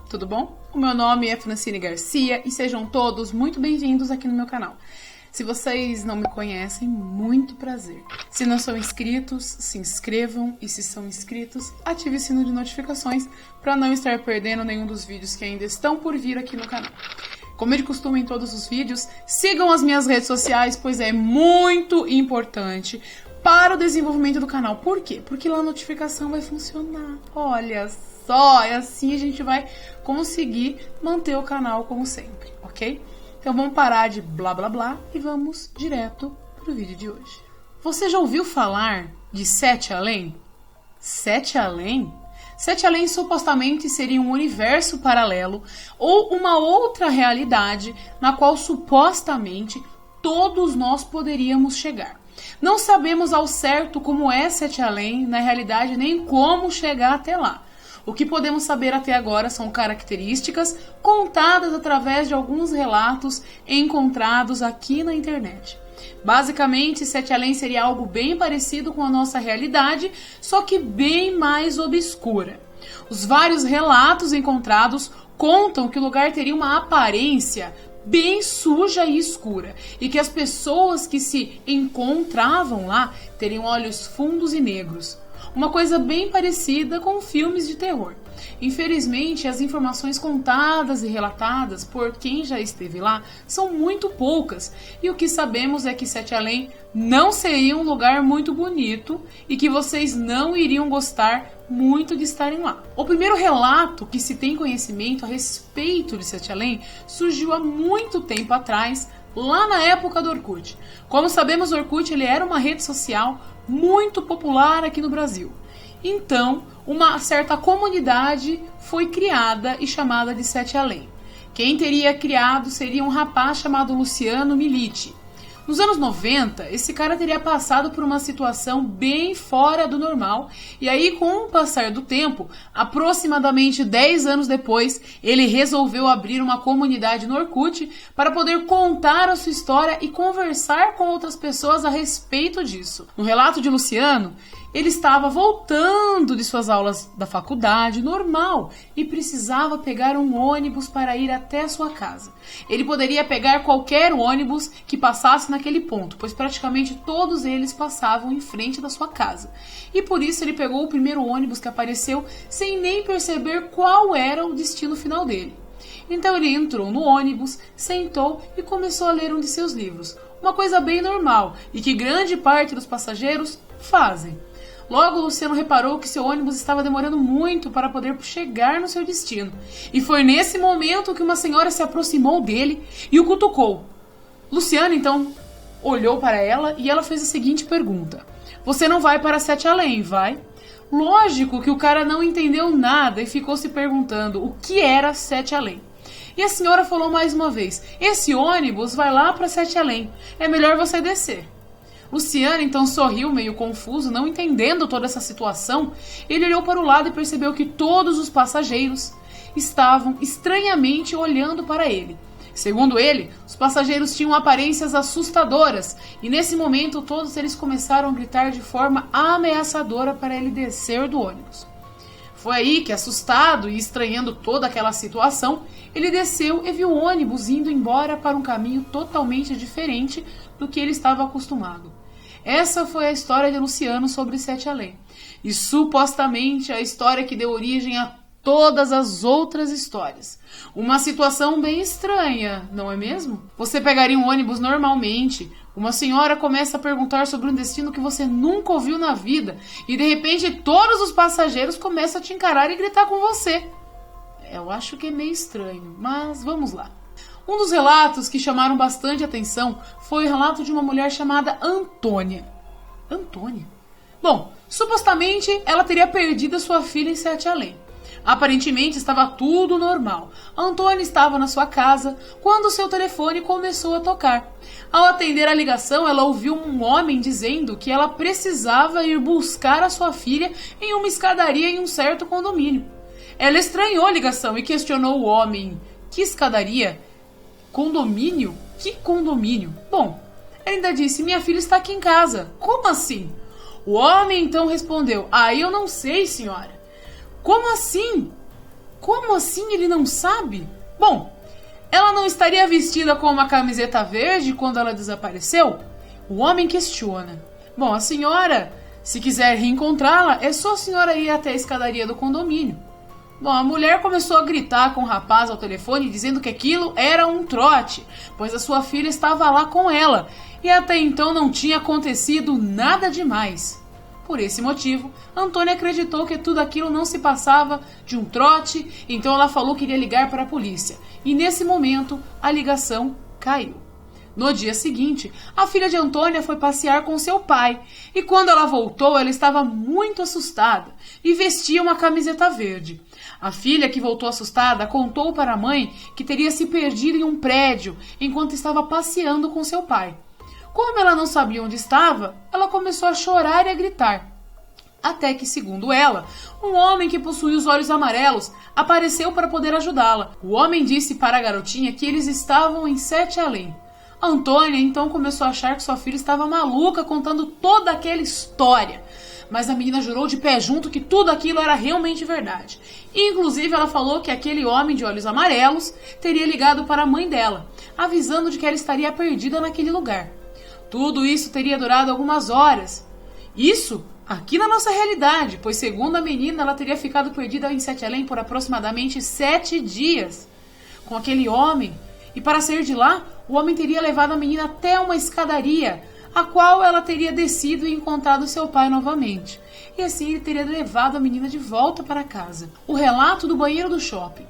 tudo bom? O meu nome é Francine Garcia e sejam todos muito bem-vindos aqui no meu canal. Se vocês não me conhecem, muito prazer. Se não são inscritos, se inscrevam e se são inscritos, ative o sino de notificações para não estar perdendo nenhum dos vídeos que ainda estão por vir aqui no canal. Como é de costume em todos os vídeos, sigam as minhas redes sociais, pois é muito importante para o desenvolvimento do canal. Por quê? Porque lá a notificação vai funcionar. Olha só, é assim a gente vai conseguir manter o canal como sempre, ok? Então vamos parar de blá blá blá e vamos direto pro vídeo de hoje. Você já ouviu falar de Sete Além? Sete Além? Sete Além supostamente seria um universo paralelo ou uma outra realidade na qual supostamente todos nós poderíamos chegar. Não sabemos ao certo como é Sete Além, na realidade, nem como chegar até lá. O que podemos saber até agora são características contadas através de alguns relatos encontrados aqui na internet. Basicamente, Sete Além seria algo bem parecido com a nossa realidade, só que bem mais obscura. Os vários relatos encontrados contam que o lugar teria uma aparência bem suja e escura, e que as pessoas que se encontravam lá teriam olhos fundos e negros. Uma coisa bem parecida com filmes de terror. Infelizmente, as informações contadas e relatadas por quem já esteve lá são muito poucas, e o que sabemos é que Sete Além não seria um lugar muito bonito e que vocês não iriam gostar muito de estarem lá. O primeiro relato que se tem conhecimento a respeito de Sete Além surgiu há muito tempo atrás, lá na época do Orkut. Como sabemos, o Orkut ele era uma rede social muito popular aqui no Brasil. Então, uma certa comunidade foi criada e chamada de Sete Além. Quem teria criado seria um rapaz chamado Luciano Milite. Nos anos 90, esse cara teria passado por uma situação bem fora do normal, e aí, com o passar do tempo, aproximadamente 10 anos depois, ele resolveu abrir uma comunidade no Orkut para poder contar a sua história e conversar com outras pessoas a respeito disso. No relato de Luciano, ele estava voltando de suas aulas da faculdade normal e precisava pegar um ônibus para ir até a sua casa. Ele poderia pegar qualquer ônibus que passasse naquele ponto, pois praticamente todos eles passavam em frente da sua casa. E por isso ele pegou o primeiro ônibus que apareceu sem nem perceber qual era o destino final dele. Então ele entrou no ônibus, sentou e começou a ler um de seus livros. Uma coisa bem normal e que grande parte dos passageiros fazem. Logo, Luciano reparou que seu ônibus estava demorando muito para poder chegar no seu destino. E foi nesse momento que uma senhora se aproximou dele e o cutucou. Luciano, então, olhou para ela e ela fez a seguinte pergunta: "Você não vai para Sete Além, vai?" Lógico que o cara não entendeu nada e ficou se perguntando o que era Sete Além. E a senhora falou mais uma vez: "Esse ônibus vai lá para Sete Além. É melhor você descer." Luciano então sorriu meio confuso, não entendendo toda essa situação. Ele olhou para o lado e percebeu que todos os passageiros estavam estranhamente olhando para ele. Segundo ele, os passageiros tinham aparências assustadoras e nesse momento todos eles começaram a gritar de forma ameaçadora para ele descer do ônibus. Foi aí que, assustado e estranhando toda aquela situação, ele desceu e viu o ônibus indo embora para um caminho totalmente diferente do que ele estava acostumado. Essa foi a história de Luciano sobre Sete Além. E supostamente a história que deu origem a todas as outras histórias. Uma situação bem estranha, não é mesmo? Você pegaria um ônibus normalmente, uma senhora começa a perguntar sobre um destino que você nunca ouviu na vida e de repente todos os passageiros começam a te encarar e gritar com você. Eu acho que é meio estranho, mas vamos lá. Um dos relatos que chamaram bastante atenção foi o relato de uma mulher chamada Antônia. Antônia? Bom, supostamente ela teria perdido sua filha em Sete Além. Aparentemente estava tudo normal. Antônia estava na sua casa quando seu telefone começou a tocar. Ao atender a ligação, ela ouviu um homem dizendo que ela precisava ir buscar a sua filha em uma escadaria em um certo condomínio. Ela estranhou a ligação e questionou o homem: "Que escadaria? Condomínio? Que condomínio?" Bom, ela ainda disse: "Minha filha está aqui em casa." "Como assim?" O homem então respondeu: "Ah, eu não sei, senhora." "Como assim?" Como assim ele não sabe? Bom, ela não estaria vestida com uma camiseta verde quando ela desapareceu? O homem questiona. Bom, a senhora, se quiser reencontrá-la, é só a senhora ir até a escadaria do condomínio. Bom, a mulher começou a gritar com o rapaz ao telefone, dizendo que aquilo era um trote, pois a sua filha estava lá com ela, e até então não tinha acontecido nada demais. Por esse motivo, Antônia acreditou que tudo aquilo não se passava de um trote, então ela falou que iria ligar para a polícia, e nesse momento a ligação caiu. No dia seguinte, a filha de Antônia foi passear com seu pai, e quando ela voltou, ela estava muito assustada e vestia uma camiseta verde. A filha, que voltou assustada, contou para a mãe que teria se perdido em um prédio enquanto estava passeando com seu pai. Como ela não sabia onde estava, ela começou a chorar e a gritar. Até que, segundo ela, um homem que possuía os olhos amarelos apareceu para poder ajudá-la. O homem disse para a garotinha que eles estavam em Sete Além. Antônia então começou a achar que sua filha estava maluca contando toda aquela história. Mas a menina jurou de pé junto que tudo aquilo era realmente verdade. Inclusive, ela falou que aquele homem de olhos amarelos teria ligado para a mãe dela, avisando de que ela estaria perdida naquele lugar. Tudo isso teria durado algumas horas. Isso aqui na nossa realidade, pois segundo a menina, ela teria ficado perdida em Sete Além por aproximadamente 7 dias com aquele homem. E para sair de lá, o homem teria levado a menina até uma escadaria, a qual ela teria descido e encontrado seu pai novamente. E assim ele teria levado a menina de volta para casa. O relato do banheiro do shopping.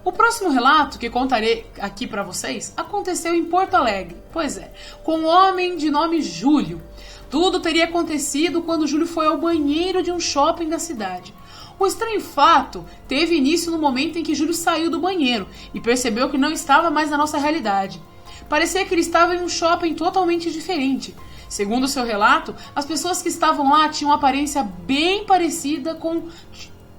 O próximo relato que contarei aqui para vocês aconteceu em Porto Alegre. Pois é, com um homem de nome Júlio. Tudo teria acontecido quando Júlio foi ao banheiro de um shopping da cidade. O estranho fato teve início no momento em que Júlio saiu do banheiro e percebeu que não estava mais na nossa realidade. Parecia que ele estava em um shopping totalmente diferente. Segundo seu relato, as pessoas que estavam lá tinham uma aparência bem parecida com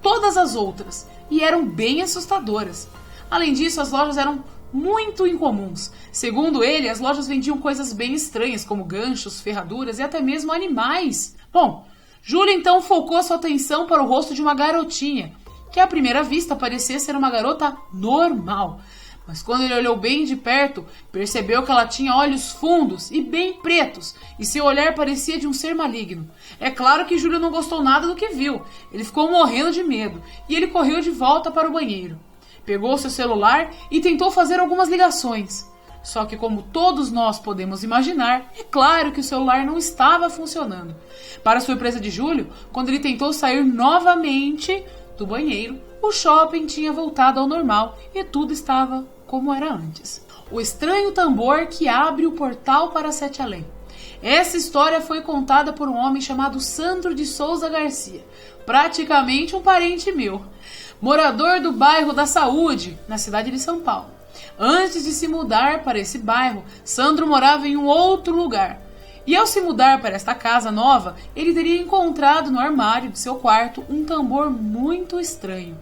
todas as outras e eram bem assustadoras. Além disso, as lojas eram muito incomuns. Segundo ele, as lojas vendiam coisas bem estranhas, como ganchos, ferraduras e até mesmo animais. Bom, Júlio então focou sua atenção para o rosto de uma garotinha, que à primeira vista parecia ser uma garota normal. Mas quando ele olhou bem de perto, percebeu que ela tinha olhos fundos e bem pretos, e seu olhar parecia de um ser maligno. É claro que Júlio não gostou nada do que viu. Ele ficou morrendo de medo, e ele correu de volta para o banheiro. Pegou seu celular e tentou fazer algumas ligações. Só que, como todos nós podemos imaginar, é claro que o celular não estava funcionando. Para surpresa de Júlio, quando ele tentou sair novamente do banheiro, o shopping tinha voltado ao normal e tudo estava como era antes. O estranho tambor que abre o portal para Sete Além. Essa história foi contada por um homem chamado Sandro de Souza Garcia, praticamente um parente meu, morador do bairro da Saúde, na cidade de São Paulo. Antes de se mudar para esse bairro, Sandro morava em um outro lugar. E ao se mudar para esta casa nova, ele teria encontrado no armário de seu quarto um tambor muito estranho.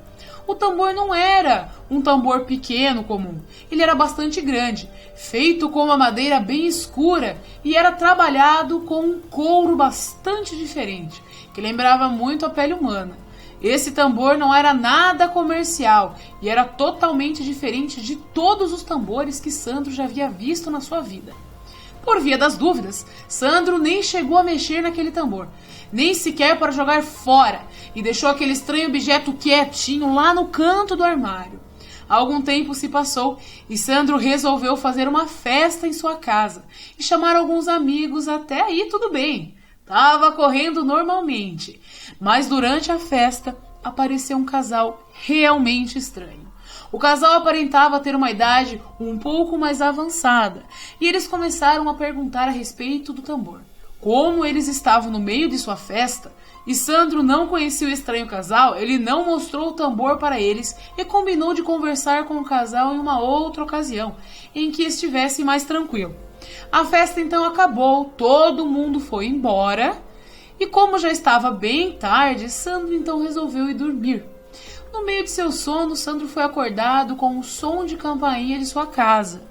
O tambor não era um tambor pequeno comum, ele era bastante grande, feito com uma madeira bem escura e era trabalhado com um couro bastante diferente, que lembrava muito a pele humana. Esse tambor não era nada comercial e era totalmente diferente de todos os tambores que Sandro já havia visto na sua vida. Por via das dúvidas, Sandro nem chegou a mexer naquele tambor, nem sequer para jogar fora, e deixou aquele estranho objeto quietinho lá no canto do armário. Algum tempo se passou e Sandro resolveu fazer uma festa em sua casa e chamar alguns amigos. Até aí tudo bem, estava correndo normalmente. Mas durante a festa apareceu um casal realmente estranho. O casal aparentava ter uma idade um pouco mais avançada e eles começaram a perguntar a respeito do tambor. Como eles estavam no meio de sua festa e Sandro não conhecia o estranho casal, ele não mostrou o tambor para eles e combinou de conversar com o casal em uma outra ocasião, em que estivesse mais tranquilo. A festa então acabou, todo mundo foi embora e como já estava bem tarde, Sandro então resolveu ir dormir. No meio de seu sono, Sandro foi acordado com o som de campainha de sua casa.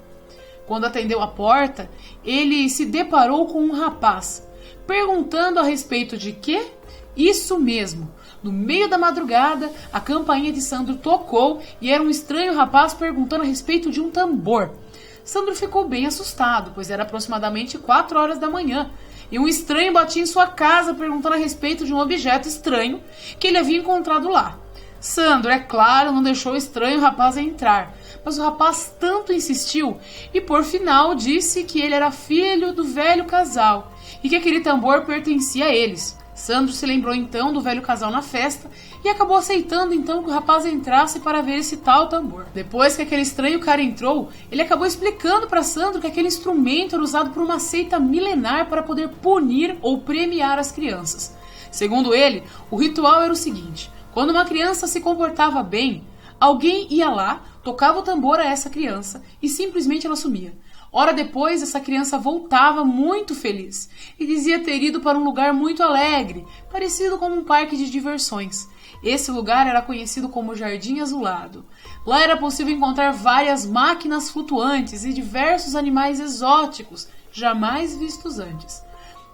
Quando atendeu a porta, ele se deparou com um rapaz, perguntando a respeito de quê? Isso mesmo, No meio da madrugada, a campainha de Sandro tocou e era um estranho rapaz perguntando a respeito de um tambor. Sandro ficou bem assustado, pois era aproximadamente 4 horas da manhã, e um estranho batia em sua casa perguntando a respeito de um objeto estranho que ele havia encontrado lá. Sandro, é claro, não deixou o estranho rapaz entrar, mas o rapaz tanto insistiu e por final disse que ele era filho do velho casal e que aquele tambor pertencia a eles. Sandro se lembrou então do velho casal na festa e acabou aceitando então que o rapaz entrasse para ver esse tal tambor. Depois que aquele estranho cara entrou, ele acabou explicando para Sandro que aquele instrumento era usado por uma seita milenar para poder punir ou premiar as crianças. Segundo ele, o ritual era o seguinte: quando uma criança se comportava bem, alguém ia lá, tocava o tambor a essa criança e simplesmente ela sumia. Hora depois, essa criança voltava muito feliz e dizia ter ido para um lugar muito alegre, parecido com um parque de diversões. Esse lugar era conhecido como Jardim Azulado. Lá era possível encontrar várias máquinas flutuantes e diversos animais exóticos, jamais vistos antes.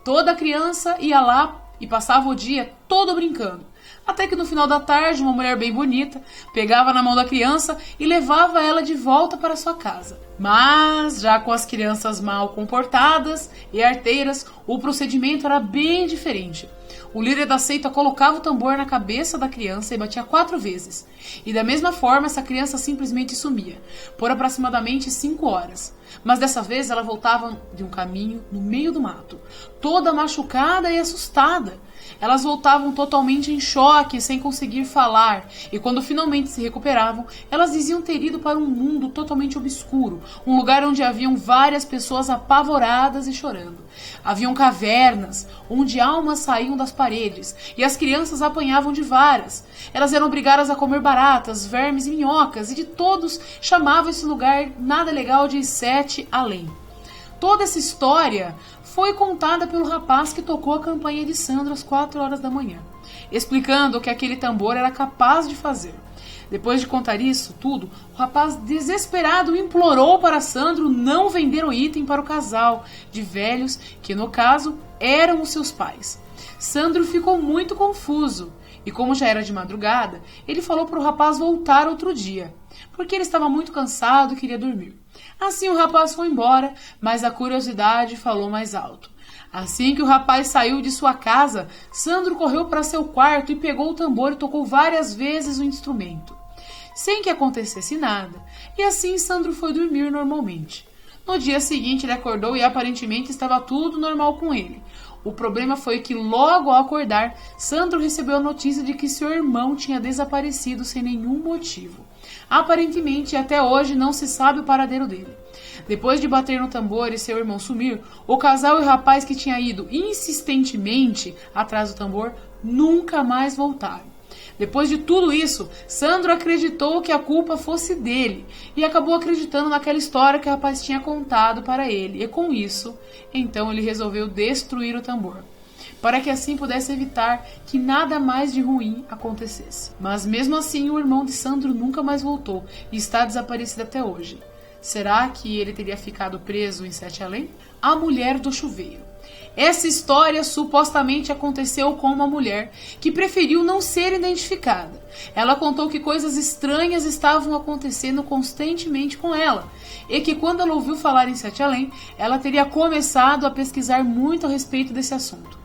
Toda criança ia lá e passava o dia todo brincando. Até que no final da tarde, uma mulher bem bonita pegava na mão da criança e levava ela de volta para sua casa. Mas, já com as crianças mal comportadas e arteiras, o procedimento era bem diferente. O líder da seita colocava o tambor na cabeça da criança e batia 4 vezes. E da mesma forma, essa criança simplesmente sumia, por aproximadamente 5 horas. Mas dessa vez ela voltava de um caminho no meio do mato, toda machucada e assustada. Elas voltavam totalmente em choque, sem conseguir falar, e quando finalmente se recuperavam, elas diziam ter ido para um mundo totalmente obscuro, um lugar onde haviam várias pessoas apavoradas e chorando. Haviam cavernas, onde almas saíam das paredes, e as crianças apanhavam de varas. Elas eram obrigadas a comer baratas, vermes e minhocas, e de todos chamavam esse lugar nada legal de Sete Além. Toda essa história foi contada pelo rapaz que tocou a campainha de Sandro às 4 horas da manhã, explicando o que aquele tambor era capaz de fazer. Depois de contar isso tudo, o rapaz desesperado implorou para Sandro não vender o item para o casal de velhos, que no caso eram os seus pais. Sandro ficou muito confuso e, como já era de madrugada, ele falou para o rapaz voltar outro dia, porque ele estava muito cansado e queria dormir. Assim o rapaz foi embora, mas a curiosidade falou mais alto. Assim que o rapaz saiu de sua casa, Sandro correu para seu quarto e pegou o tambor e tocou várias vezes o instrumento, sem que acontecesse nada, e assim Sandro foi dormir normalmente. No dia seguinte ele acordou e aparentemente estava tudo normal com ele. O problema foi que logo ao acordar, Sandro recebeu a notícia de que seu irmão tinha desaparecido sem nenhum motivo. Aparentemente, até hoje não se sabe o paradeiro dele. Depois de bater no tambor e seu irmão sumir, o casal e o rapaz que tinha ido insistentemente atrás do tambor nunca mais voltaram. Depois de tudo isso, Sandro acreditou que a culpa fosse dele e acabou acreditando naquela história que o rapaz tinha contado para ele. E com isso, então ele resolveu destruir o tambor, para que assim pudesse evitar que nada mais de ruim acontecesse. Mas mesmo assim, o irmão de Sandro nunca mais voltou e está desaparecido até hoje. Será que ele teria ficado preso em Sete Além? A mulher do chuveiro. Essa história supostamente aconteceu com uma mulher que preferiu não ser identificada. Ela contou que coisas estranhas estavam acontecendo constantemente com ela e que quando ela ouviu falar em Sete Além, ela teria começado a pesquisar muito a respeito desse assunto.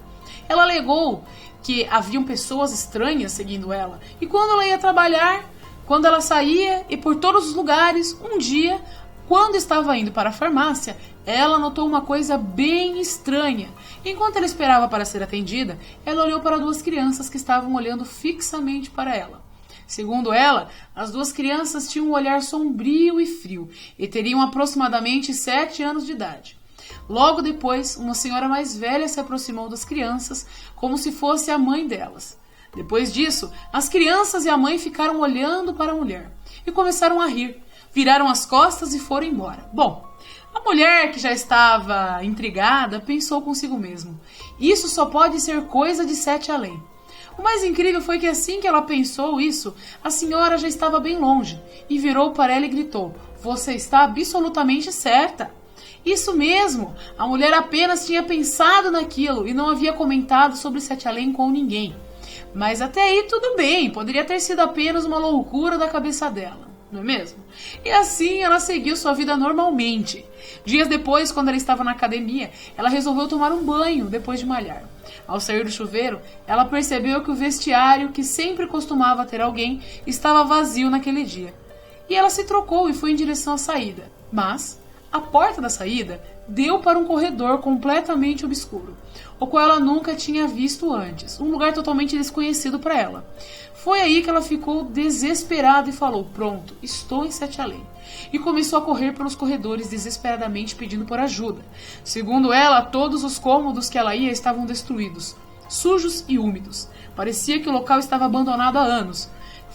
Ela alegou que haviam pessoas estranhas seguindo ela e quando ela ia trabalhar, quando ela saía e por todos os lugares, um dia, quando estava indo para a farmácia, ela notou uma coisa bem estranha. Enquanto ela esperava para ser atendida, ela olhou para 2 crianças que estavam olhando fixamente para ela. Segundo ela, as 2 crianças tinham um olhar sombrio e frio e teriam aproximadamente 7 anos de idade. Logo depois, uma senhora mais velha se aproximou das crianças como se fosse a mãe delas. Depois disso, as crianças e a mãe ficaram olhando para a mulher e começaram a rir, viraram as costas e foram embora. Bom, a mulher, que já estava intrigada, pensou consigo mesma: isso só pode ser coisa de Sete Além. O mais incrível foi que assim que ela pensou isso, a senhora já estava bem longe e virou para ela e gritou: você está absolutamente certa. Isso mesmo, a mulher apenas tinha pensado naquilo e não havia comentado sobre Sete Além com ninguém. Mas até aí tudo bem, poderia ter sido apenas uma loucura da cabeça dela, não é mesmo? E assim ela seguiu sua vida normalmente. Dias depois, quando ela estava na academia, ela resolveu tomar um banho depois de malhar. Ao sair do chuveiro, ela percebeu que o vestiário, que sempre costumava ter alguém, estava vazio naquele dia. E ela se trocou e foi em direção à saída. Mas a porta da saída deu para um corredor completamente obscuro, o qual ela nunca tinha visto antes, um lugar totalmente desconhecido para ela. Foi aí que ela ficou desesperada e falou: pronto, estou em Sete Além. E começou a correr pelos corredores desesperadamente pedindo por ajuda. Segundo ela, todos os cômodos que ela ia estavam destruídos, sujos e úmidos. Parecia que o local estava abandonado há anos.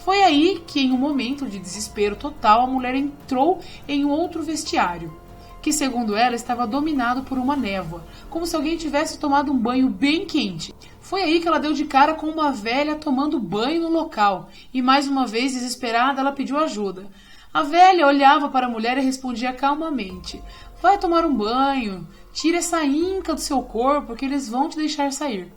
Foi aí que, em um momento de desespero total, a mulher entrou em um outro vestiário, que, segundo ela, estava dominado por uma névoa, como se alguém tivesse tomado um banho bem quente. Foi aí que ela deu de cara com uma velha tomando banho no local, e mais uma vez, desesperada, ela pediu ajuda. A velha olhava para a mulher e respondia calmamente: vai tomar um banho, tira essa inca do seu corpo que eles vão te deixar sair.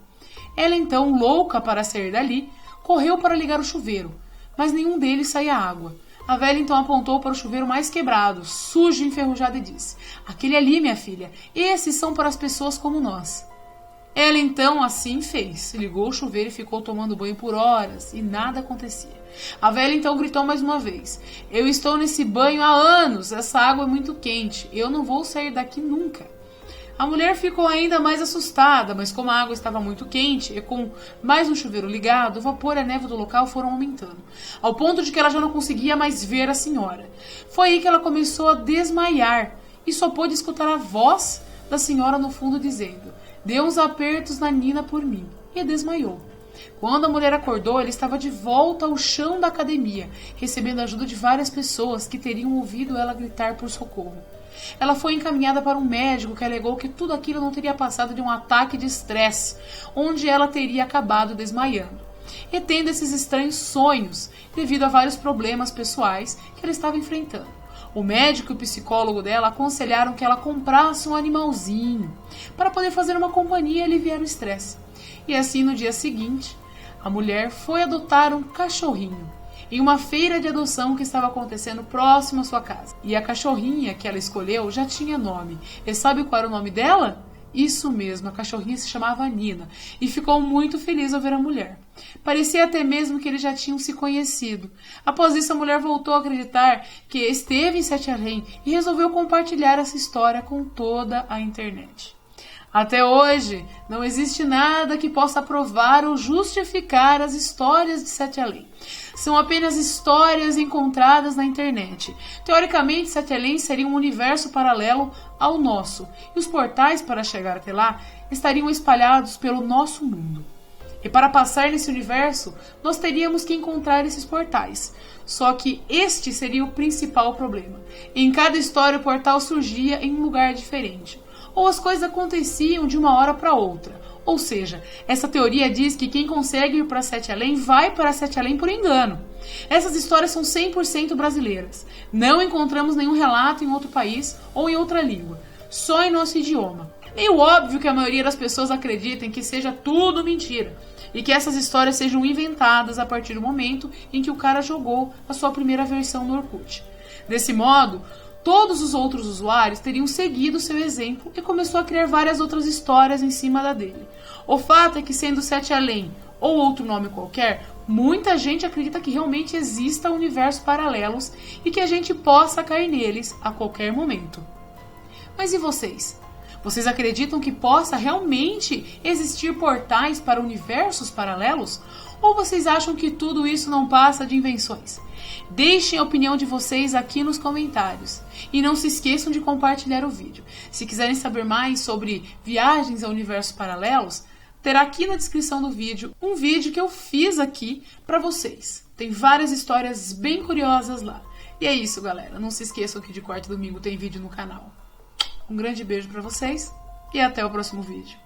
Ela então, louca para sair dali, correu para ligar o chuveiro, mas nenhum deles saía água. A velha então apontou para o chuveiro mais quebrado, sujo e enferrujado, e disse: aquele ali, minha filha, esses são para as pessoas como nós. Ela então assim fez, ligou o chuveiro e ficou tomando banho por horas, e nada acontecia. A velha então gritou mais uma vez: eu estou nesse banho há anos, essa água é muito quente, eu não vou sair daqui nunca. A mulher ficou ainda mais assustada, mas como a água estava muito quente e com mais um chuveiro ligado, o vapor e a névoa do local foram aumentando, ao ponto de que ela já não conseguia mais ver a senhora. Foi aí que ela começou a desmaiar e só pôde escutar a voz da senhora no fundo dizendo: dê uns apertos na Nina por mim, e desmaiou. Quando a mulher acordou, ela estava de volta ao chão da academia, recebendo a ajuda de várias pessoas que teriam ouvido ela gritar por socorro. Ela foi encaminhada para um médico que alegou que tudo aquilo não teria passado de um ataque de estresse, onde ela teria acabado desmaiando, e tendo esses estranhos sonhos devido a vários problemas pessoais que ela estava enfrentando. O médico e o psicólogo dela aconselharam que ela comprasse um animalzinho para poder fazer uma companhia e aliviar o estresse. E assim, no dia seguinte, a mulher foi adotar um cachorrinho em uma feira de adoção que estava acontecendo próximo à sua casa. E a cachorrinha que ela escolheu já tinha nome. E sabe qual era o nome dela? Isso mesmo, a cachorrinha se chamava Nina, e ficou muito feliz ao ver a mulher. Parecia até mesmo que eles já tinham se conhecido. Após isso, a mulher voltou a acreditar que esteve em Sete Além e resolveu compartilhar essa história com toda a internet. Até hoje, não existe nada que possa provar ou justificar as histórias de Sete Além. São apenas histórias encontradas na internet. Teoricamente, Sete Além seria um universo paralelo ao nosso, e os portais para chegar até lá estariam espalhados pelo nosso mundo. E para passar nesse universo, nós teríamos que encontrar esses portais. Só que este seria o principal problema. Em cada história, o portal surgia em um lugar diferente, ou as coisas aconteciam de uma hora para outra. Ou seja, essa teoria diz que quem consegue ir para Sete Além vai para Sete Além por engano. Essas histórias são 100% brasileiras. Não encontramos nenhum relato em outro país ou em outra língua, só em nosso idioma. Meio óbvio que a maioria das pessoas acreditem que seja tudo mentira e que essas histórias sejam inventadas a partir do momento em que o cara jogou a sua primeira versão no Orkut. Desse modo, todos os outros usuários teriam seguido seu exemplo e começou a criar várias outras histórias em cima da dele. O fato é que, sendo Sete Além ou outro nome qualquer, muita gente acredita que realmente exista universos paralelos e que a gente possa cair neles a qualquer momento. Mas e vocês? Vocês acreditam que possa realmente existir portais para universos paralelos? Ou vocês acham que tudo isso não passa de invenções? Deixem a opinião de vocês aqui nos comentários. E não se esqueçam de compartilhar o vídeo. Se quiserem saber mais sobre viagens a universos paralelos, terá aqui na descrição do vídeo um vídeo que eu fiz aqui para vocês. Tem várias histórias bem curiosas lá. E é isso, galera. Não se esqueçam que de quarta e domingo tem vídeo no canal. Um grande beijo para vocês e até o próximo vídeo.